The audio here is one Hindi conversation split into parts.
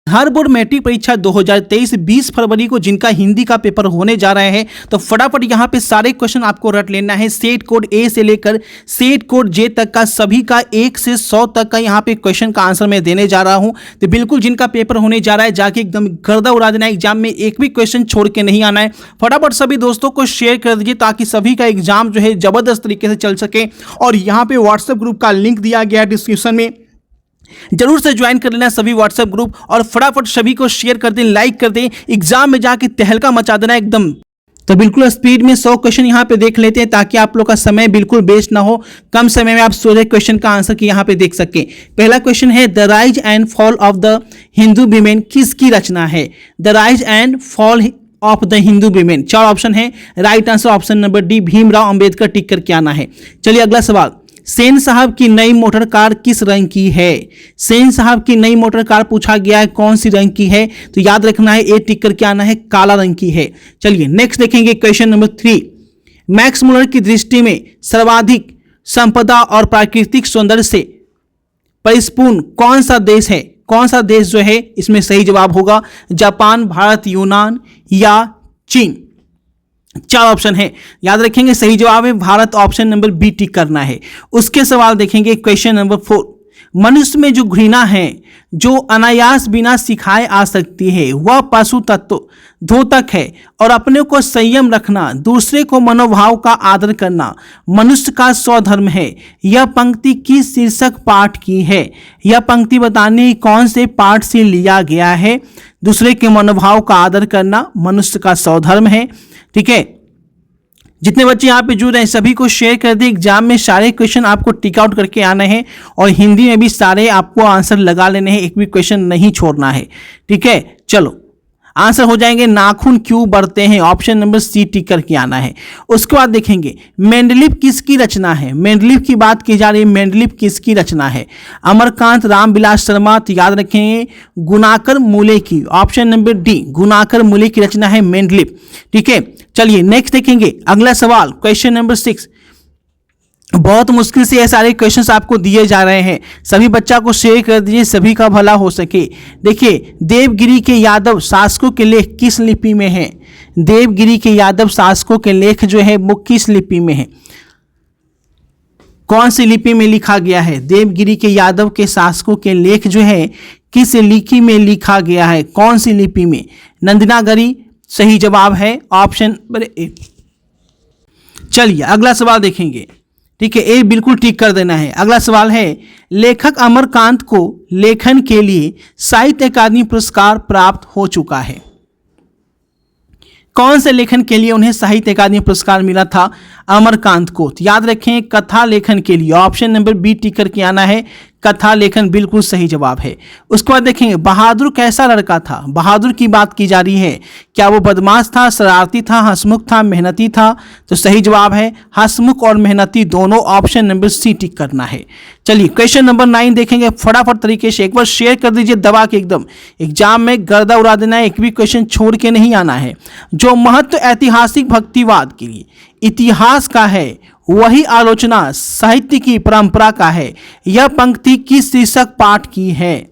बिहार बोर्ड मैट्रिक परीक्षा 2023 20 फरवरी को जिनका हिंदी का पेपर होने जा रहे हैं, तो फटाफट यहाँ पे सारे क्वेश्चन आपको रट लेना है। सेट कोड ए से लेकर सेट कोड जे तक का सभी का 1 से 100 तक का यहाँ पे क्वेश्चन का आंसर मैं देने जा रहा हूँ। तो बिल्कुल जिनका पेपर होने जा रहा है जाके एकदम गर्दा उड़ा देना है, एग्जाम में एक भी क्वेश्चन छोड़ के नहीं आना है। फटाफट सभी दोस्तों को शेयर कर दीजिए ताकि सभी का एग्जाम जो है जबरदस्त तरीके से चल सके। और यहाँ पे व्हाट्सएप ग्रुप का लिंक दिया गया है डिस्क्रिप्शन में, जरूर से ज्वाइन कर लेना सभी व्हाट्सएप ग्रुप, और फटाफट सभी को शेयर कर दें, लाइक कर दें, एग्जाम में जाके तहलका मचा देना एकदम। तो बिल्कुल स्पीड में 100 क्वेश्चन यहाँ पे देख लेते हैं ताकि आप लोग का समय बिल्कुल वेस्ट ना हो, कम समय में आप 16 क्वेश्चन का आंसर की यहाँ पे देख सकें। पहला क्वेश्चन है the rise and fall of the Hindu women किसकी रचना है? The rise and fall of the Hindu women, 4 option है। Right answer option number D Bhimrao Ambedkar, टिक करके आना है। चलिए अगला सवाल, सेन साहब की नई मोटर कार किस रंग की है? सेन साहब की नई मोटर कार पूछा गया है, कौन सी रंग की है? तो याद रखना है, ए टिक करके आना है, काला रंग की है। चलिए नेक्स्ट देखेंगे क्वेश्चन नंबर 3, मैक्स मुलर की दृष्टि में सर्वाधिक संपदा और प्राकृतिक सौंदर्य से परिपूर्ण कौन सा देश है? कौन सा देश जो है इसमें सही जवाब होगा? जापान, भारत, यूनान या चीन? 4 ऑप्शन है, याद रखेंगे सही जवाब है Bharat, option number B tick करना है। उसके सवाल देखेंगे क्वेश्चन नंबर 4, मनुष्य में जो घृणा है जो अनायास बिना सिखाए आ सकती है वह पशु तत्व द्योतक है, और अपने को संयम रखना, दूसरे को मनोभाव का आदर करना मनुष्य का स्वधर्म है। यह पंक्ति किस शीर्षक पाठ की है? यह पंक्ति बताने कौन से पाठ से लिया गया है? दूसरे के मनोभाव का आदर करना मनुष्य का स्वधर्म है। ठीक है, जितने बच्चे यहाँ पे जुड़ रहे हैं सभी को शेयर कर दें। एग्जाम में सारे क्वेश्चन आपको टिक आउट करके आने हैं और हिंदी में भी सारे आपको आंसर लगा लेने हैं, एक भी क्वेश्चन नहीं छोड़ना है। ठीक है, चलो आंसर हो जाएंगे नाखून क्यों बढ़ते हैं, ऑप्शन नंबर सी टिक करके आना है। उसके बाद देखेंगे मेंडलीव किसकी रचना है? मेंडलीव की बात की जा रही है, मेंडलीव किसकी रचना है? अमरकांत रामविलास शर्मा, तो याद रखेंगे गुणाकर मूले की, ऑप्शन नंबर डी गुणाकर मूले की रचना है मेंडलीव। ठीक है, चलिए नेक्स्ट देखेंगे अगला सवाल क्वेश्चन नंबर 6। बहुत मुश्किल से ये सारे क्वेश्चंस आपको दिए जा रहे हैं, सभी बच्चा को शेयर कर दीजिए, सभी का भला हो सके। देखिए देवगिरी के यादव शासकों के लेख किस लिपि में है? देवगिरी के यादव शासकों के लेख जो है वो किस लिपि में है? कौन सी लिपि में लिखा गया है? देवगिरी के यादव के शासकों के लेख जो है किस लिपि में लिखा गया है? कौन सी लिपि में? नंदनागरी सही जवाब है, ऑप्शन नंबर ए। चलिए अगला सवाल देखेंगे। ठीक है, ए बिल्कुल टिक कर देना है। अगला सवाल है लेखक अमरकांत को लेखन के लिए साहित्य अकादमी पुरस्कार प्राप्त हो चुका है। कौन से लेखन के लिए उन्हें साहित्य अकादमी पुरस्कार मिला था अमरकांत को? तो याद रखें कथा लेखन के लिए, ऑप्शन नंबर बी टिक करके आना है, कथा लेखन बिल्कुल सही जवाब है। उसके बाद देखेंगे बहादुर कैसा लड़का था? बहादुर की बात की जा रही है, क्या वो बदमाश था, शरारती था, हंसमुख था, मेहनती था? तो सही जवाब है हंसमुख और मेहनती दोनों, ऑप्शन नंबर सी टिक करना है। चलिए क्वेश्चन नंबर 9 देखेंगे फटाफट तरीके से, एक बार शेयर कर दीजिए दबा के एकदम, एग्जाम में गर्दा उड़ा देना है, एक भी क्वेश्चन छोड़ के नहीं आना है। जो महत्व ऐतिहासिक भक्तिवाद के लिए इतिहास का है वही आलोचना साहित्य की परंपरा का है। यह पंक्ति किस शीर्षक पाठ की है?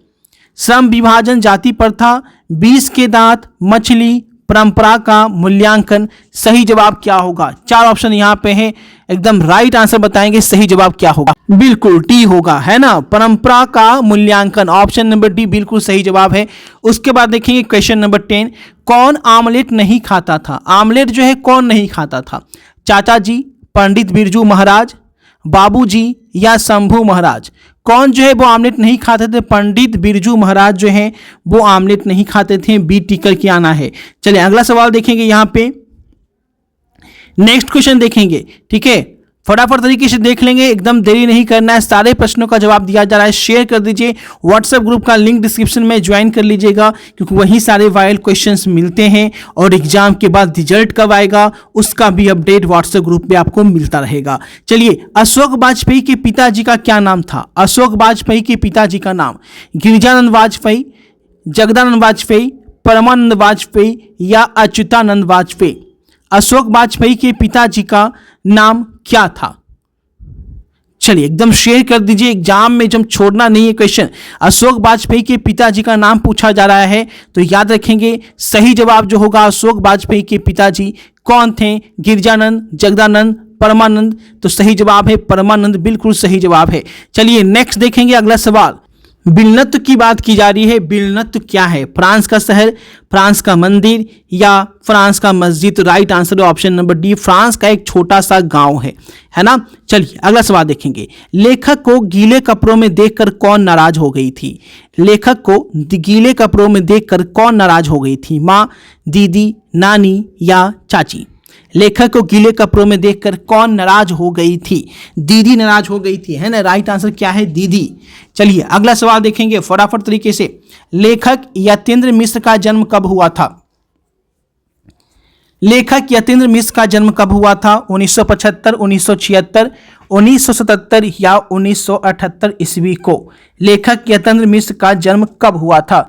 श्रम विभाजन, जाति प्रथा, 20 के दांत, मछली, परंपरा का मूल्यांकन। सही जवाब क्या होगा? 4 ऑप्शन यहाँ पे है, एकदम राइट आंसर बताएंगे सही जवाब क्या होगा। बिल्कुल डी होगा, है ना, परंपरा का मूल्यांकन, ऑप्शन नंबर डी बिल्कुल सही जवाब है। उसके बाद देखेंगे क्वेश्चन नंबर 10, कौन आमलेट नहीं खाता था? आमलेट जो है कौन नहीं खाता था? चाचा जी, पंडित बिरजू महाराज, बाबूजी या शंभू महाराज? कौन जो है वो आमलेट नहीं खाते थे? पंडित बिरजू महाराज जो है वो आमलेट नहीं खाते थे, बी टिक करके आना है। चलिए अगला सवाल देखेंगे यहाँ पे, नेक्स्ट क्वेश्चन देखेंगे। ठीक है, फटाफट तरीके से देख लेंगे, एकदम देरी नहीं करना है, सारे प्रश्नों का जवाब दिया जा रहा है। शेयर कर दीजिए, व्हाट्सएप ग्रुप का लिंक डिस्क्रिप्शन में ज्वाइन कर लीजिएगा क्योंकि वहीं सारे वायरल क्वेश्चंस मिलते हैं, और एग्जाम के बाद रिजल्ट कब आएगा उसका भी अपडेट व्हाट्सएप ग्रुप पे आपको मिलता रहेगा। चलिए, अशोक वाजपेयी के पिताजी का क्या नाम था? अशोक वाजपेयी के पिताजी का नाम गिरिजानंद वाजपेयी, जगदानंद वाजपेयी, परमानंद वाजपेयी या अच्युतानंद वाजपेयी? अशोक वाजपेयी के पिताजी का नाम क्या था? चलिए एकदम शेयर कर दीजिए, एग्जाम में जब छोड़ना नहीं है क्वेश्चन। अशोक वाजपेयी के पिताजी का नाम पूछा जा रहा है, तो याद रखेंगे सही जवाब जो होगा अशोक वाजपेयी के पिताजी कौन थे? गिरजानंद, जगदानंद, परमानंद। तो सही जवाब है परमानंद, बिल्कुल सही जवाब है। चलिए नेक्स्ट देखेंगे अगला सवाल। बिलनत्व की बात की जा रही है, बिलनत्व क्या है? फ्रांस का शहर, फ्रांस का मंदिर या फ्रांस का मस्जिद? तो राइट आंसर है ऑप्शन नंबर डी, फ्रांस का एक छोटा सा गांव है ना। चलिए अगला सवाल देखेंगे। लेखक को गीले कपड़ों में देखकर कौन नाराज हो गई थी? लेखक को गीले कपड़ों में देखकर कौन नाराज हो गई थी? माँ, दीदी, नानी या चाची? लेखक को गीले कपड़ों में देखकर कौन नाराज हो गई थी? दीदी नाराज हो गई थी, है ना। राइट आंसर क्या है? दीदी। चलिए अगला सवाल देखेंगे फटाफट तरीके से। लेखक यतीन्द्र मिश्र का जन्म कब हुआ था? लेखक यतीन्द्र मिश्र का जन्म कब हुआ था? 1975, 1976, 1977 या 1978 ईस्वी को? लेखक यतीन्द्र मिश्र का जन्म कब हुआ था?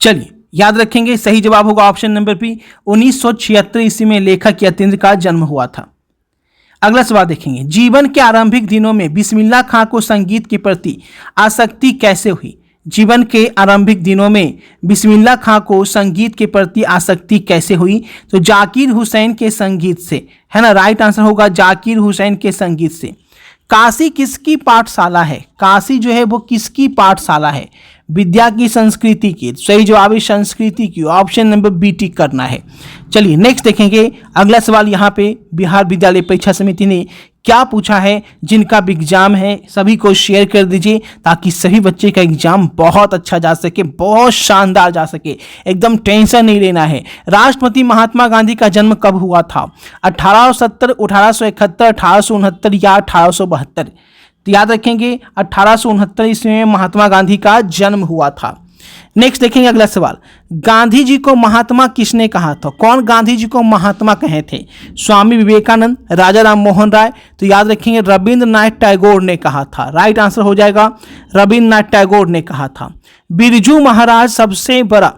चलिए याद रखेंगे सही जवाब होगा ऑप्शन नंबर बी, 1976 ईस्वी में लेखक यतीन्द्र का जन्म हुआ था। अगला सवाल देखेंगे। जीवन के आरंभिक दिनों में बिस्मिल्लाह खां को संगीत के प्रति आसक्ति कैसे हुई? जीवन के आरंभिक दिनों में बिस्मिल्लाह खां को संगीत के प्रति आसक्ति कैसे हुई? तो जाकिर हुसैन के संगीत से, है ना। राइट आंसर होगा जाकिर हुसैन के संगीत से। काशी किसकी पाठशाला है? काशी जो है वो किसकी पाठशाला है? विद्या की, संस्कृति की? सही जवाब है संस्कृति की, ऑप्शन नंबर बी टिक करना है। चलिए नेक्स्ट देखेंगे अगला सवाल। यहाँ पे बिहार विद्यालय परीक्षा समिति ने क्या पूछा है? जिनका भी एग्जाम है सभी को शेयर कर दीजिए ताकि सभी बच्चे का एग्जाम बहुत अच्छा जा सके, बहुत शानदार जा सके, एकदम टेंशन नहीं लेना है। राष्ट्रपति महात्मा गांधी का जन्म कब हुआ था? 1870, 1871, 1869 या 1872? तो याद रखेंगे 1869 ईस्वी में महात्मा गांधी का जन्म हुआ था। नेक्स्ट देखेंगे अगला सवाल। गांधी जी को महात्मा किसने कहा था? कौन गांधी जी को महात्मा कहे थे? स्वामी विवेकानंद, राजा राम मोहन राय? तो याद रखेंगे रविंद्रनाथ टैगोर ने कहा था। राइट आंसर हो जाएगा रविंद्रनाथ टैगोर ने कहा था। बिरजू महाराज सबसे बड़ा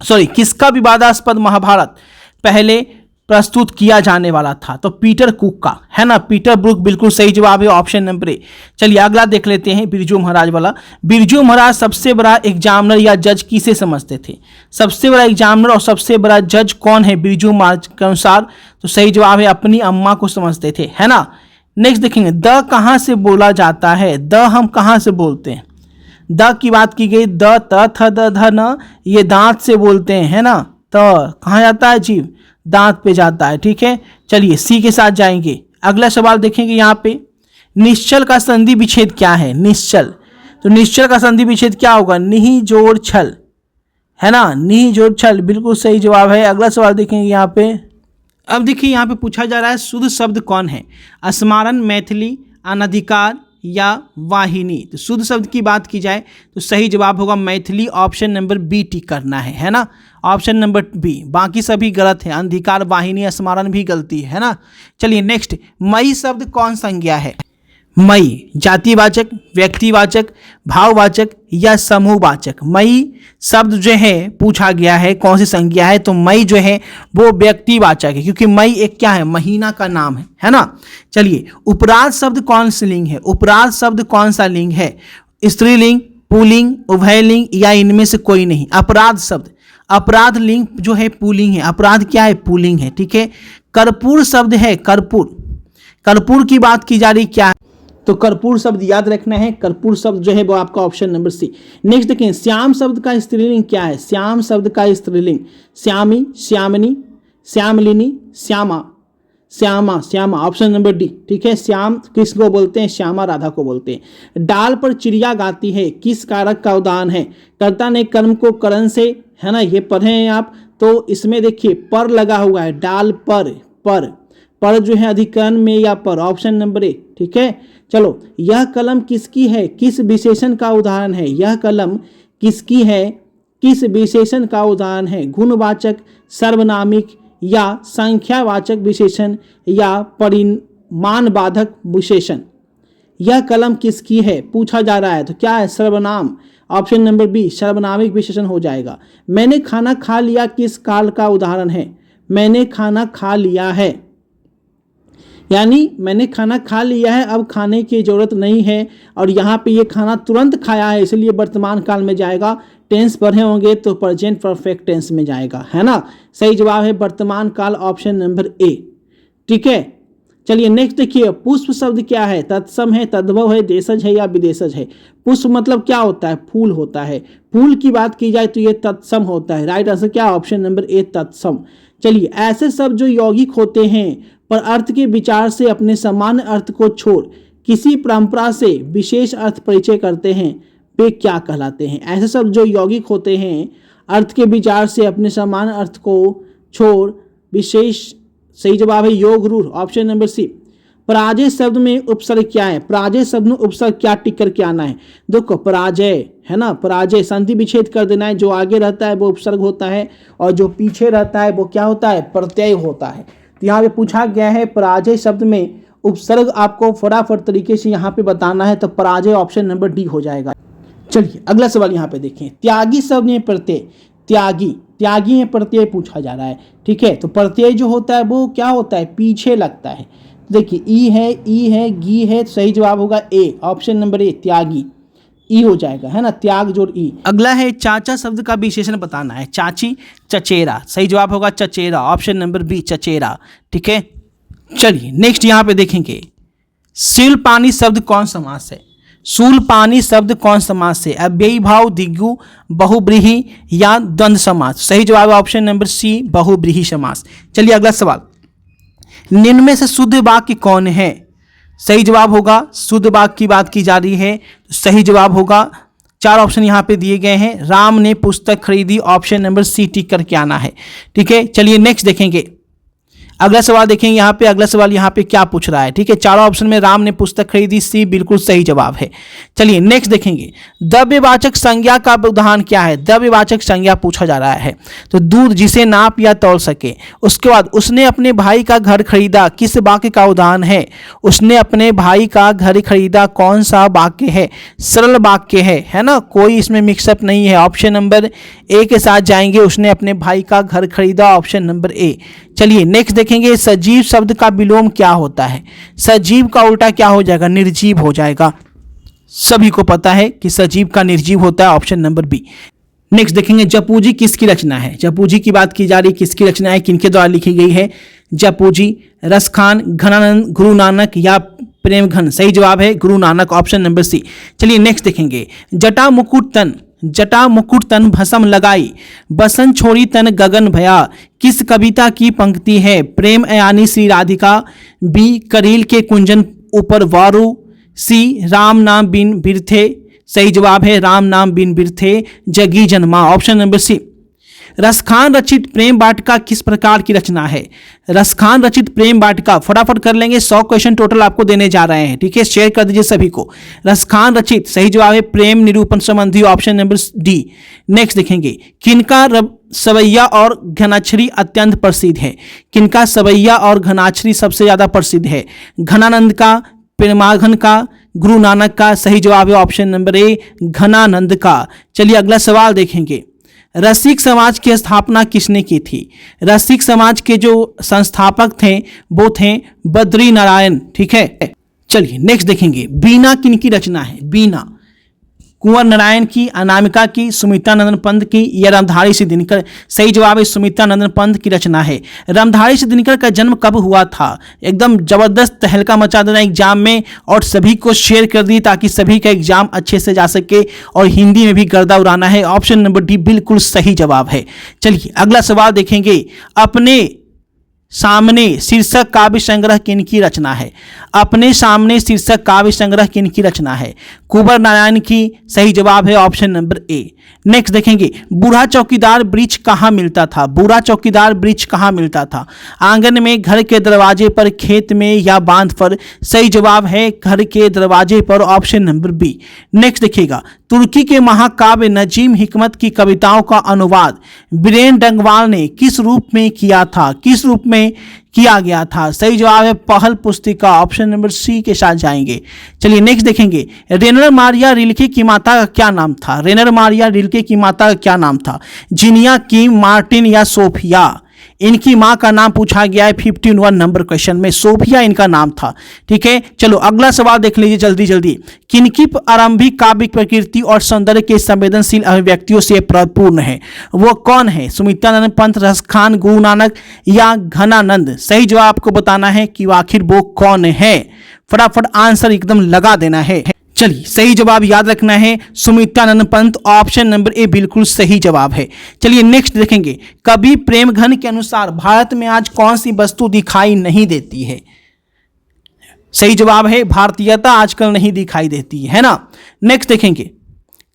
किसका विवादास्पद महाभारत पहले प्रस्तुत किया जाने वाला था? तो पीटर कुक का, है ना। पीटर ब्रुक बिल्कुल सही जवाब है ऑप्शन नंबर ए। चलिए अगला देख लेते हैं बिरजू महाराज वाला। बिरजू महाराज सबसे बड़ा एग्जामिनर या जज किसे समझते थे? सबसे बड़ा एग्जामिनर और सबसे बड़ा जज कौन है बिरजू महाराज के अनुसार? तो सही जवाब है अपनी अम्मा को समझते थे, है ना। नेक्स्ट देखेंगे द कहाँ से बोला जाता है? द हम कहाँ से बोलते हैं? द की बात की गई, द त थ द ध न, ये दांत से बोलते हैं, है ना। तो कहाँ जाता है? जीव, दांत पे जाता है, ठीक है। चलिए सी के साथ जाएंगे। अगला सवाल देखेंगे यहाँ पे। निश्चल का संधि विच्छेद क्या है? निश्चल, तो निश्चल का संधि विच्छेद क्या होगा? निहि जोड़ छल, है ना। निहि जोड़ छल बिल्कुल सही जवाब है। अगला सवाल देखेंगे यहाँ पे। अब देखिए यहाँ पे पूछा जा रहा है शुद्ध शब्द कौन है? स्मारण, मैथिली, अनधिकार या वाहिनी? तो शुद्ध शब्द की बात की जाए तो सही जवाब होगा Maithili, option number B tick करना है ना। ऑप्शन नंबर बी, बाकी सभी गलत है। अंधिकार, वाहिनी, स्मारण भी गलती है ना। चलिए नेक्स्ट। मई शब्द कौन संज्ञा है? मई जातिवाचक, व्यक्तिवाचक, भाववाचक या समूहवाचक? मई शब्द जो है पूछा गया है कौन सी संज्ञा है? तो मई जो है वो व्यक्तिवाचक है क्योंकि मई एक क्या है? महीना का नाम है ना। चलिए उपराध शब्द कौन सी लिंग है? उपराध शब्द कौन सा लिंग है? स्त्रीलिंग, पुल्लिंग, उभयलिंग या इनमें से कोई नहीं? अपराध शब्द, अपराध लिंग जो है पुल्लिंग है, अपराध क्या है? पुल्लिंग है, ठीक है। कर्पूर शब्द है, कर्पूर, कर्पूर की बात की जा रही क्या है? तो कर्पूर शब्द याद रखना है। कर्पूर शब्द जो है वो आपका ऑप्शन नंबर सी। नेक्स्ट देखें श्याम शब्द का स्त्रीलिंग क्या है? श्याम शब्द का स्त्रीलिंग श्यामी, श्यामिनी, श्यामलिनी, श्यामा, श्यामा, श्यामा, ऑप्शन नंबर डी, ठीक है। श्याम किसको बोलते हैं? श्यामा राधा को बोलते हैं। डाल पर चिड़िया गाती है किस कारक का उदाहरण है? कर्ता ने कर्म को करण से, है ना, ये पढ़े हैं आप। तो इसमें देखिए पर लगा हुआ है, डाल पर जो है अधिकरण में या पर, ऑप्शन नंबर ए, ठीक है। चलो यह कलम किसकी है? किस विशेषण का उदाहरण है? यह कलम किसकी है? किस विशेषण का उदाहरण है? गुणवाचक, सर्वनामिक या संख्यावाचक विशेषण या परिमाण बाधक विशेषण? यह कलम किसकी है पूछा जा रहा है, तो क्या है? सर्वनाम, ऑप्शन नंबर बी सर्वनामिक विशेषण हो जाएगा। मैंने खाना खा लिया किस काल का उदाहरण है? मैंने खाना खा लिया है यानी मैंने खाना खा लिया है, अब खाने की ज़रूरत नहीं है, और यहाँ पे ये खाना तुरंत खाया है, इसलिए वर्तमान काल में जाएगा। टेंस पढ़े होंगे तो प्रेजेंट परफेक्ट टेंस में जाएगा, है ना। सही जवाब है वर्तमान काल, ऑप्शन नंबर ए। ठीक है, चलिए नेक्स्ट देखिए, पुष्प शब्द क्या है? तत्सम है, तद्भव है, देशज है या विदेशज है? पुष्प मतलब क्या होता है? फूल होता है। फूल की बात की जाए तो ये तत्सम होता है। राइट आंसर क्या? ऑप्शन नंबर ए, तत्सम। चलिए, ऐसे शब्द जो यौगिक होते हैं पर अर्थ के विचार से अपने सामान्य अर्थ को छोड़ किसी परंपरा से विशेष अर्थ परिचय करते हैं, वे क्या कहलाते हैं? ऐसे शब्द जो यौगिक होते हैं, अर्थ के विचार से अपने सामान्य अर्थ को छोड़ विशेष, सही जवाब है योग रूढ़, ऑप्शन नंबर सी। पराजय शब्द में उपसर्ग क्या है? पराजय शब्द में उपसर्ग क्या टिक करके आना है? देखो, पराजय है ना, पराजय संधि विच्छेद कर देना है। जो आगे रहता है वो उपसर्ग होता है, और जो पीछे रहता है वो क्या होता है? प्रत्यय होता है। तो यहाँ पे पूछा गया है पराजय शब्द में उपसर्ग आपको फटाफट तरीके से यहाँ पे बताना है, तो पराजय ऑप्शन नंबर डी हो जाएगा। चलिए अगला सवाल यहाँ पे देखें, त्यागी शब्द में प्रत्यय, त्यागी में प्रत्यय पूछा जा रहा है। ठीक है, तो प्रत्यय जो होता है वो क्या होता है? पीछे लगता है। देखिए, ई है, गी है, सही जवाब होगा ए, ऑप्शन नंबर ए, त्यागी, ई हो जाएगा, है ना, त्याग जोड़ ई। अगला है चाचा शब्द का विशेषण बताना है। चाची, चचेरा, सही जवाब होगा चचेरा, ऑप्शन नंबर बी, चचेरा। ठीक है, चलिए नेक्स्ट यहाँ पे देखेंगे, शिलपानी शब्द कौन समास है? शूलपानी शब्द कौन समास है? अव्ययी भाव, द्विगु, बहुब्रीहि या द्वंद्व समास? सही जवाब ऑप्शन नंबर सी, बहुब्रीहि समास। चलिए अगला सवाल, निम्न में से शुद्ध वाक्य कौन है? सही जवाब होगा, शुद्ध वाक्य की बात की जा रही है, तो सही जवाब होगा, चार ऑप्शन यहाँ पे दिए गए हैं। राम ने पुस्तक खरीदी, ऑप्शन नंबर सी टिक करके आना है। ठीक है, चलिए नेक्स्ट देखेंगे, अगला सवाल देखेंगे यहाँ पे। अगला सवाल यहाँ पे क्या पूछ रहा है? ठीक है, चारों ऑप्शन में राम ने पुस्तक खरीदी, सी बिल्कुल सही जवाब है। चलिए नेक्स्ट देखेंगे, द्रव्यवाचक संज्ञा का उदाहरण क्या है? द्रव्यवाचक संज्ञा पूछा जा रहा है, तो दूध जिसे नाप या तौल सके। उसके बाद, उसने अपने भाई का घर खरीदा, किस वाक्य का उदाहरण है? उसने अपने भाई का घर खरीदा कौन सा वाक्य है? सरल वाक्य है ना, कोई इसमें मिक्सअप नहीं है। ऑप्शन नंबर ए के साथ जाएंगे, उसने अपने भाई का घर खरीदा, ऑप्शन नंबर ए। चलिए नेक्स्ट देखेंगे, सजीव शब्द का विलोम क्या होता है? सजीव का उल्टा क्या हो जाएगा? निर्जीव हो जाएगा। सभी को पता है कि सजीव का निर्जीव होता है, ऑप्शन नंबर बी। नेक्स्ट देखेंगे, जपूजी किसकी रचना है? जपूजी की बात की जा रही, किसकी रचना है, किनके द्वारा लिखी गई है? जपूजी, रसखान, घनानंद, गुरु नानक या प्रेम घन? सही जवाब है Guru Nanak, option number C. चलिए नेक्स्ट देखेंगे, जटा मुकुट तन भस्म लगाई, बसन छोड़ी तन गगन भया, किस कविता की पंक्ति है? प्रेम यानी श्री राधिका, बी करील के कुंजन ऊपर वारू, सी राम नाम बिन बिरथे, सही जवाब है राम नाम बिन बिरथे जगी जन्मा, ऑप्शन नंबर सी। रसखान रचित प्रेम वाटिका किस प्रकार की रचना है? रसखान रचित प्रेम वाटिका, फटाफट कर लेंगे, 100 क्वेश्चन टोटल आपको देने जा रहे हैं। ठीक है, शेयर कर दीजिए सभी को। रसखान रचित, सही जवाब है प्रेम निरूपण संबंधी, ऑप्शन नंबर डी। नेक्स्ट देखेंगे, किनका सवैया और घनाक्षरी अत्यंत प्रसिद्ध है? किनका सवैया और घनाक्षरी सबसे ज्यादा प्रसिद्ध है? घनानंद का, प्रेमाघन का, गुरु नानक का? सही जवाब है ऑप्शन नंबर ए, घनानंद का। चलिए अगला सवाल देखेंगे, रसिक समाज की स्थापना किसने की थी? रसिक समाज के जो संस्थापक थे वो थे बद्री नारायण। ठीक है, चलिए नेक्स्ट देखेंगे, बीना किनकी रचना है? बीना कुंवर नारायण की, अनामिका की, सुमित्रा नंदन पंत की या रामधारी सिंह दिनकर? सही जवाब है सुमित्रा नंदन पंत की रचना है। रामधारी सिंह दिनकर का जन्म कब हुआ था? एकदम जबरदस्त तहलका मचा देना एग्जाम में, और सभी को शेयर कर दी ताकि सभी का एग्जाम अच्छे से जा सके, और हिंदी में भी गर्दा उड़ाना है, ऑप्शन नंबर डी बिल्कुल सही जवाब है। चलिए अगला सवाल देखेंगे, अपने सामने शीर्षक काव्य संग्रह किनकी रचना है? अपने सामने शीर्षक काव्य संग्रह किनकी रचना है? कुंवर नारायण की, सही जवाब है ऑप्शन नंबर ए। नेक्स्ट देखेंगे, बूढ़ा चौकीदार वृक्ष कहाँ मिलता था? बूढ़ा चौकीदार वृक्ष कहाँ मिलता था? आंगन में, घर के दरवाजे पर, खेत में या बांध पर? सही जवाब है घर के दरवाजे पर, ऑप्शन नंबर बी। नेक्स्ट देखिएगा, तुर्की के महाकाव्य नजीम हिकमत की कविताओं का अनुवाद वीरेन डंगवाल ने किस रूप में किया था? किस रूप में किया गया था? सही जवाब है पहल पुस्तिका, ऑप्शन नंबर सी के साथ जाएंगे। चलिए नेक्स्ट देखेंगे, रेनर मारिया रिल्के की माता का क्या नाम था? रेनर मारिया रिल्के की माता का क्या नाम था? जिनिया, किम, मार्टिन या सोफिया? इनकी मां का नाम पूछा गया है 51 नंबर क्वेश्चन में, सोफिया इनका नाम था। ठीक है, चलो अगला सवाल देख लीजिए जल्दी जल्दी। किनकी आरंभिक काव्यिक प्रकृति और सौंदर्य के संवेदनशील अभिव्यक्तियों से परिपूर्ण है? वो कौन है? सुमित्रानंद पंत, रसखान, गुरु नानक या घनानंद? सही जवाब आपको बताना है कि आखिर वो कौन है। फटाफट आंसर एकदम लगा देना है। चलिए सही जवाब याद रखना है, सुमित्रानंद पंत, ऑप्शन नंबर ए बिल्कुल सही जवाब है। चलिए नेक्स्ट देखेंगे, कवि प्रेमघन के अनुसार भारत में आज कौन सी वस्तु दिखाई नहीं देती है? सही जवाब है भारतीयता आजकल नहीं दिखाई देती है ना। नेक्स्ट देखेंगे,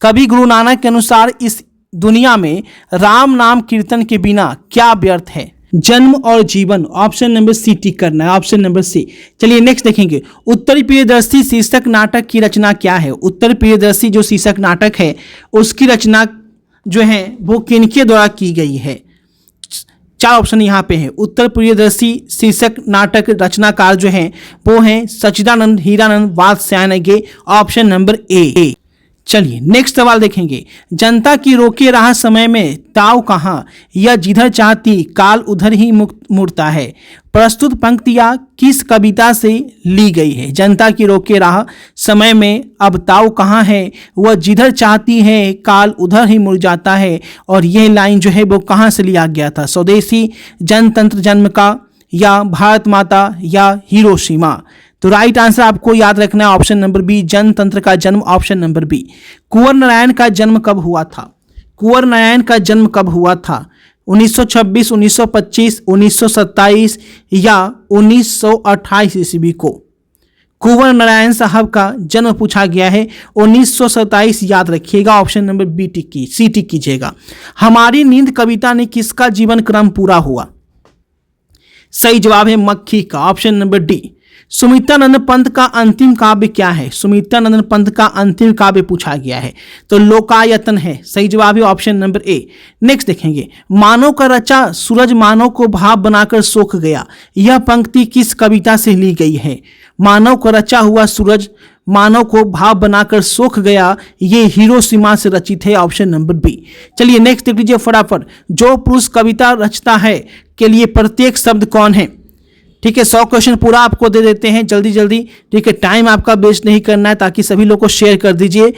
कवि गुरु नानक के अनुसार इस दुनिया में राम नाम कीर्तन के बिना क्या व्यर्थ है? जन्म और जीवन, ऑप्शन नंबर सी टिक करना है, ऑप्शन नंबर सी। चलिए नेक्स्ट देखेंगे, उत्तर प्रियदर्शी शीर्षक नाटक की रचना क्या है? उत्तर प्रियदर्शी जो शीर्षक नाटक है उसकी रचना जो है वो किनके द्वारा की गई है? 4 ऑप्शन यहाँ पे है। उत्तर प्रियदर्शी शीर्षक नाटक रचनाकार जो है वो है Sachchidanand Hiranand Vatsyayan, option number A. चलिए नेक्स्ट सवाल देखेंगे, जनता की रोके राह समय में ताव कहाँ? यह जिधर चाहती काल उधर ही मुड़ता है। प्रस्तुत पंक्तियाँ किस कविता से ली गई है? जनता की रोके राह समय में अब ताव कहाँ है? वह जिधर चाहती है काल उधर ही मुड़ जाता है। और यह लाइन जो है वो कहाँ से लिया गया था? स्वदेशी, जनतंत्र जन्म का, या भारत माता, या हिरोशिमा? तो राइट आंसर आपको याद रखना है ऑप्शन नंबर बी, जनतंत्र का जन्म, ऑप्शन नंबर बी। कुंवर नारायण का जन्म कब हुआ था? कुंवर नारायण का जन्म कब हुआ था? 1926, 1925, 1927 या 1928 ईस्वी को कुंवर नारायण साहब का जन्म पूछा गया है। 1927 याद रखिएगा, ऑप्शन नंबर बी टिक की सी टिक कीजिएगा। हमारी नींद कविता ने किसका जीवन क्रम पूरा हुआ? सही जवाब है मक्खी का, option number D. Sumitranand Pant का अंतिम काव्य क्या है? सुमित्रानंद पंत का अंतिम काव्य पूछा गया है तो लोकायतन है। सही जवाब है ऑप्शन नंबर ए। नेक्स्ट देखेंगे, मानव का रचा सूरज मानव को भाव बनाकर सोख गया, यह पंक्ति किस कविता से ली गई है? मानव का रचा हुआ सूरज मानव को भाव बनाकर सोख गया, ये हिरोशिमा से रचित है, ऑप्शन नंबर बी। चलिए नेक्स्ट देख लीजिए फटाफट, जो पुरुष कविता रचता है के लिए प्रत्येक शब्द कौन है? ठीक है, 100 क्वेश्चन पूरा आपको दे देते हैं जल्दी जल्दी। ठीक है, टाइम आपका वेस्ट नहीं करना है ताकि सभी लोग को शेयर कर दीजिए।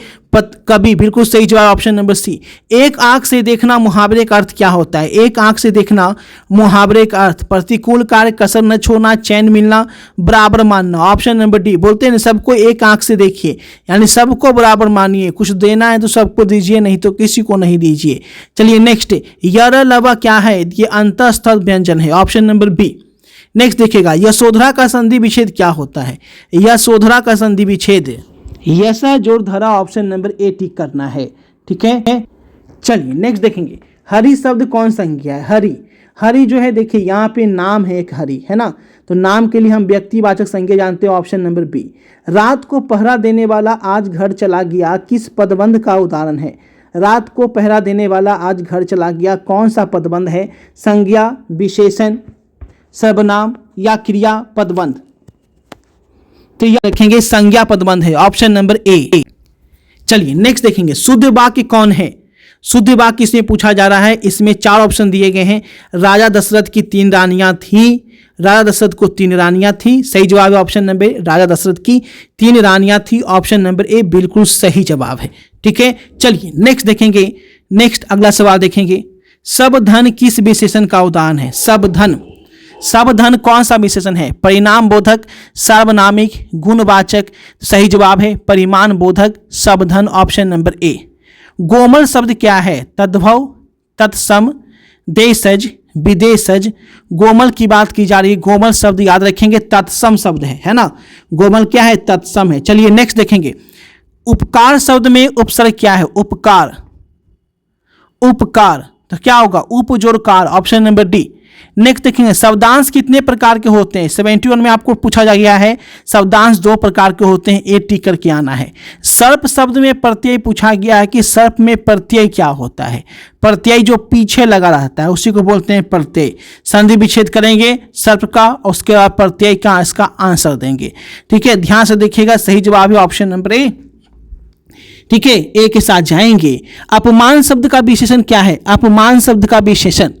कभी बिल्कुल सही जवाब ऑप्शन नंबर सी। एक आंख से देखना मुहावरे का अर्थ क्या होता है? एक आंख से देखना मुहावरे का अर्थ प्रतिकूल कार्य, कसर न छोड़ना, चैन मिलना, बराबर मानना, ऑप्शन नंबर डी। बोलते हैं सबको एक आंख से देखिए, यानी सबको बराबर मानिए, कुछ देना है तो सबको दीजिए, नहीं तो किसी को नहीं दीजिए। चलिए नेक्स्ट, यर लवा क्या है? ये अंतःस्थल व्यंजन है, ऑप्शन नंबर बी। नेक्स्ट देखिएगा, यशोधरा का संधि विच्छेद क्या होता है? यशोधरा का संधि विच्छेद यशा जोड़ धरा, ऑप्शन नंबर ए टिक करना है। ठीक है, चलिए नेक्स्ट देखेंगे, हरि शब्द कौन संज्ञा है? हरि, हरि जो है देखिए यहाँ पे नाम है एक हरि, है ना, तो नाम के लिए हम व्यक्तिवाचक संज्ञा जानते हैं, ऑप्शन नंबर बी। रात को पहरा देने वाला आज घर चला गया किस पदबंध का उदाहरण है? रात को पहरा देने वाला आज घर चला गया कौन सा पदबंध है? संज्ञा, विशेषण, सर्वनाम या क्रिया पदबंध? तो यह रखेंगे संज्ञा पदबंध है, ऑप्शन नंबर ए। चलिए नेक्स्ट देखेंगे, शुद्ध वाक्य कौन है? शुद्ध वाक्य इसमें पूछा जा रहा है। इसमें 4 ऑप्शन दिए गए हैं। राजा दशरथ की 3 रानियां थी, राजा दशरथ को 3 रानियां थी। सही जवाब है ऑप्शन नंबर, राजा दशरथ की 3 रानियां थी, ऑप्शन नंबर ए बिल्कुल सही जवाब है। ठीक है, चलिए नेक्स्ट देखेंगे, नेक्स्ट अगला सवाल देखेंगे, सब धन किस विशेषण का उदाहरण है? सब धन, सब धन कौन सा विशेषण है? परिणाम बोधक, सार्वनामिक, गुणवाचक? सही जवाब है परिमाण बोधक, सब धन, ऑप्शन नंबर ए। गोमल शब्द क्या है? तद्भव, तत्सम, देशज, विदेशज? गोमल की बात की जा रही है, गोमल शब्द याद रखेंगे तत्सम शब्द है ना, गोमल क्या है? तत्सम है। चलिए नेक्स्ट देखेंगे, उपकार शब्द में उपसर्ग क्या है? उपकार, उपकार तो क्या होगा? उप जोड़ car, option number D. Next देखेंगे, शब्दांश कितने प्रकार के होते हैं? 71 में आपको पूछा जा गया है, शब्दांश 2 प्रकार के होते हैं, ए टिक करके आना है। सर्प शब्द में प्रत्यय पूछा गया है कि सर्प में प्रत्यय क्या होता है? प्रत्यय जो पीछे लगा रहता है उसी को बोलते हैं प्रत्यय। संधि विच्छेद करेंगे सर्प का, उसके बाद प्रत्यय का इसका आंसर देंगे। ठीक है, ध्यान से देखिएगा, सही जवाब है ऑप्शन नंबर ए। ठीक है, ए के साथ जाएंगे। अपमान शब्द का विशेषण क्या है? अपमान शब्द का विशेषण,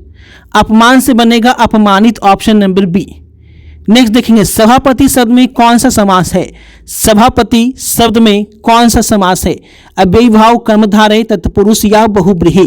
अपमान से बनेगा अपमानित, ऑप्शन नंबर बी। नेक्स्ट देखेंगे सभापति शब्द में कौन सा समास है? सभापति शब्द में कौन सा समास है? अव्ययीभाव, कर्मधारय, तत्पुरुष या बहुब्रीहि।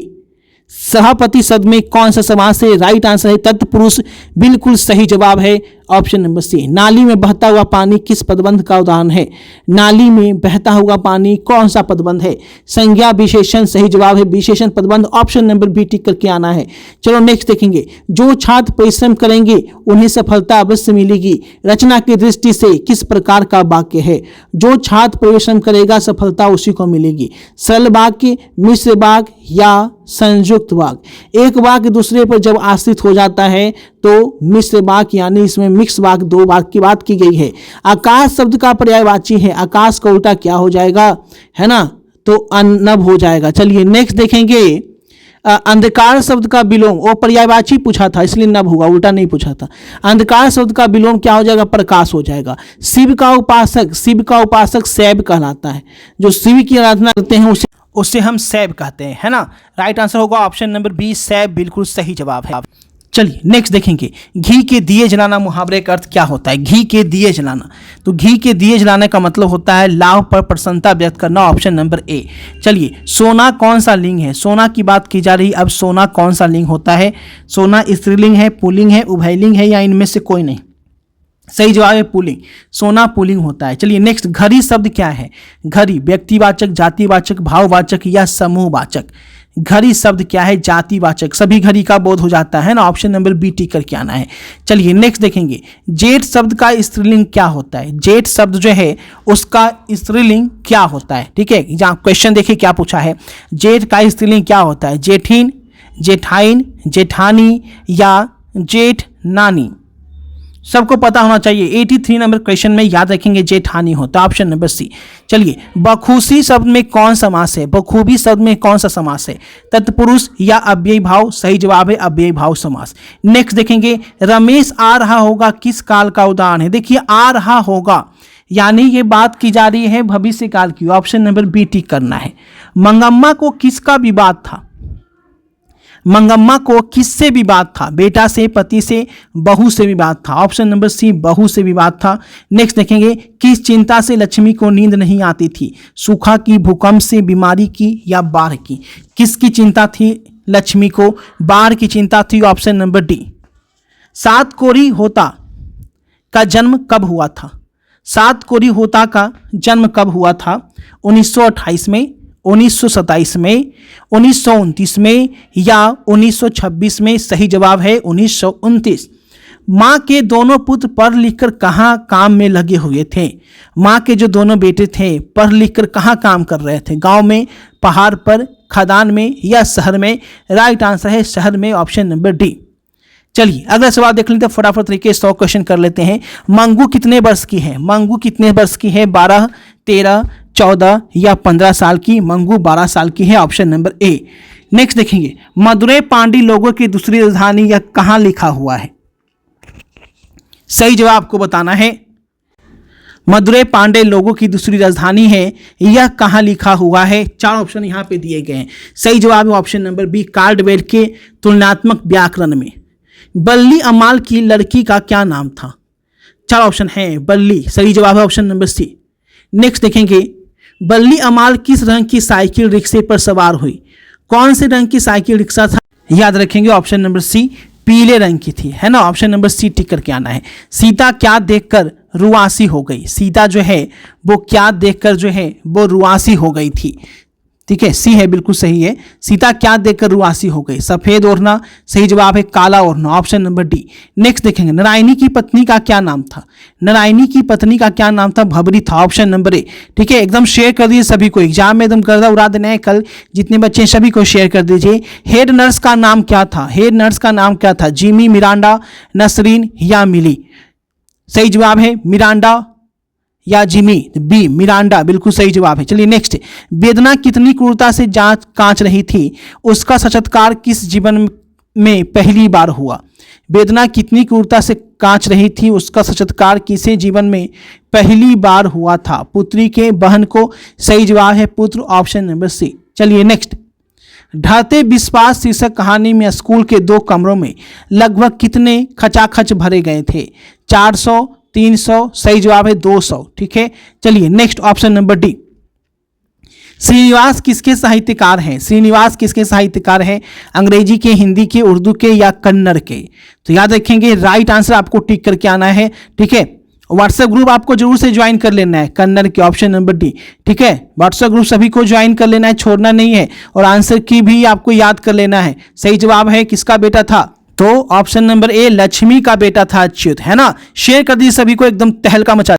सभापति शब्द में कौन सा समास है? राइट आंसर है तत्पुरुष, बिल्कुल सही जवाब है ऑप्शन नंबर सी। नाली में बहता हुआ पानी किस पदबंध का उदाहरण है? नाली में बहता हुआ पानी कौन सा पदबंध है? संज्ञा विशेषण, सही जवाब है विशेषण पदबंध, ऑप्शन नंबर बी टिक करके आना है। चलो नेक्स्ट देखेंगे, जो छात्र परिश्रम करेंगे उन्हें सफलता अवश्य मिलेगी, रचना की दृष्टि से किस प्रकार का वाक्य है? जो छात्र परिश्रम करेगा सफलता उसी को मिलेगी। सरल वाक्य, मिश्र वाक्य या संयुक्त वाक्य? एक वाक्य दूसरे पर जब आश्रित हो जाता है तो मिश्र वाक्य, यानी इसमें मिक्स वाक्य, दो वाक्य की बात की गई है। आकाश शब्द का पर्यायवाची है, आकाश का उल्टा क्या हो जाएगा, है ना, तो अनब हो जाएगा। चलिए नेक्स्ट देखेंगे, अंधकार शब्द का विलोम, वो पर्यायवाची पूछा था इसलिए नब होगा, उल्टा नहीं पूछा था। अंधकार शब्द का विलोम क्या हो जाएगा? प्रकाश हो जाएगा। शिव का उपासक शैव कहलाता है, जो शिव की आराधना करते हैं उसे हम शैव कहते हैं, है ना। राइट आंसर होगा ऑप्शन नंबर बी, शैव, बिल्कुल सही जवाब है। चलिए नेक्स्ट देखेंगे, घी के दिए जलाना मुहावरे का अर्थ क्या होता है? घी के दिए जलाना, तो घी के दिए जलाने का मतलब होता है लाभ पर प्रसन्नता व्यक्त करना, ऑप्शन नंबर ए। चलिए सोना कौन सा लिंग है? सोना की बात की जा रही, अब सोना कौन सा लिंग होता है? सोना स्त्रीलिंग है, पुल्लिंग है, उभयलिंग है या इनमें से कोई नहीं? सही जवाब है पुल्लिंग, सोना पुल्लिंग होता है। चलिए नेक्स्ट, घड़ी शब्द क्या है? घड़ी व्यक्तिवाचक, जातिवाचक, भाववाचक या समूहवाचक? घड़ी शब्द क्या है? जातिवाचक, सभी घड़ी का बोध हो जाता है ना, ऑप्शन नंबर बी टिक करके आना है। चलिए नेक्स्ट देखेंगे, जेठ शब्द का स्त्रीलिंग क्या होता है? जेठ शब्द जो है उसका स्त्रीलिंग क्या होता है? ठीक है, जहाँ क्वेश्चन देखिए क्या पूछा है, जेठ का स्त्रीलिंग क्या होता है? जेठिन, जेठाइन, जेठानी या जेठ नानी? सबको पता होना चाहिए, 83 नंबर क्वेश्चन में याद रखेंगे जेठानी होता है, ऑप्शन नंबर सी। चलिए बखूबी शब्द में कौन समास है? बखूबी शब्द में कौन सा समास है? तत्पुरुष या अव्ययी भाव? सही जवाब है अव्ययी भाव समास। नेक्स्ट देखेंगे, रमेश आ रहा होगा किस काल का उदाहरण है? देखिए आ रहा होगा यानी ये बात की जा रही है भविष्य काल की, ऑप्शन नंबर बी टिक करना है। मंगम्मा को किसका विवाद था? मंगम्मा को किससे विवाद था? बेटा से, पति से, बहू से विवाद था, ऑप्शन नंबर सी बहू से विवाद था। नेक्स्ट देखेंगे, किस चिंता से लक्ष्मी को नींद नहीं आती थी? सूखा की, भूकंप से, बीमारी की या बाढ़ की? किसकी चिंता थी लक्ष्मी को? बाढ़ की चिंता थी, ऑप्शन नंबर डी। सात कोरी होता का जन्म कब हुआ था? सात कोरी होता का जन्म कब हुआ था? 1928 में, 1927 में, 1929 में या 1926 में? सही जवाब है 1929। माँ के दोनों पुत्र पढ़ लिखकर कहाँ काम में लगे हुए थे? माँ के जो दोनों बेटे थे पढ़ लिखकर कहाँ काम कर रहे थे? गांव में, पहाड़ पर, खदान में या शहर में? राइट आंसर है शहर में, ऑप्शन नंबर डी। चलिए अगला सवाल देख लेते हैं, फटाफट तरीके 100 क्वेश्चन कर लेते हैं। मंगू कितने वर्ष की है? मंगू कितने वर्ष की है? 12, 13, 14 या 15 साल की? मंगू 12 साल की है, ऑप्शन नंबर ए। नेक्स्ट देखेंगे, मदुरै पांडी लोगों की दूसरी राजधानी यह कहां लिखा हुआ है? सही जवाब आपको बताना है। मदुरै पांडे लोगों की दूसरी राजधानी है, यह कहां लिखा हुआ है? 4 ऑप्शन यहां पे दिए गए हैं। सही जवाब है ऑप्शन नंबर बी, कार्डवेल के तुलनात्मक व्याकरण में। बल्ली अमाल की लड़की का क्या नाम था? 4 ऑप्शन है, बल्ली, सही जवाब है ऑप्शन नंबर सी। नेक्स्ट देखेंगे, बल्ली अमाल किस रंग की साइकिल रिक्शे पर सवार हुई? कौन से रंग की साइकिल रिक्शा था? याद रखेंगे ऑप्शन नंबर सी, पीले रंग की थी, है ना, ऑप्शन नंबर सी टिक करके आना है। सीता क्या देखकर रुआसी हो गई? सीता जो है वो क्या देखकर जो है वो रुआसी हो गई थी? ठीक है, सी है, बिल्कुल सही है। सीता क्या देखकर रुआसी हो गई? सफेद ओढ़ना, सही जवाब है काला ओढ़ना, ऑप्शन नंबर डी। नेक्स्ट देखेंगे, नारायणी की पत्नी का क्या नाम था? नारायणी की पत्नी का क्या नाम था? भबरी था, ऑप्शन नंबर ए। ठीक है, एकदम शेयर कर दीजिए सभी को, एग्जाम में एकदम गर्दा उड़ा देना है कल, जितने बच्चे हैं सभी को शेयर कर दीजिए। हेड नर्स का नाम क्या था? हेड नर्स का नाम क्या था? जिमी, मिरांडा, नसरीन या मिली? सही जवाब है मिरांडा या जिमी, बी मिरांडा, बिल्कुल सही जवाब है। चलिए नेक्स्ट, वेदना कितनी क्रूरता से जांच कांच रही थी, उसका साक्षात्कार किस जीवन में पहली बार हुआ? वेदना कितनी क्रूरता से कांच रही थी, उसका साक्षात्कार किसे जीवन में पहली बार हुआ था? पुत्री के बहन को, सही जवाब है पुत्र, ऑप्शन नंबर सी। चलिए नेक्स्ट, ढाते विश्वास शीर्षक कहानी में स्कूल के 2 कमरों में लगभग कितने खचाखच भरे गए थे? 400, 300, सही जवाब है 200। ठीक है, चलिए next option number D. Srinivas किसके साहित्यकार हैं? श्रीनिवास किसके साहित्यकार हैं? अंग्रेजी के, हिंदी के, उर्दू के या कन्नड़ के? तो याद रखेंगे, राइट आंसर आपको टिक करके आना है। ठीक है, व्हाट्सएप ग्रुप आपको जरूर से ज्वाइन कर लेना है, कन्नड़ के, ऑप्शन नंबर डी। ठीक है, व्हाट्सएप ग्रुप सभी को ज्वाइन कर लेना है, छोड़ना नहीं है, और आंसर की भी आपको याद कर लेना है। सही जवाब है किसका बेटा था? तो ऑप्शन नंबर ए, लक्ष्मी का बेटा था अच्युत, है ना। शेयर कर दीजिए सभी को, एकदम तहलका मचा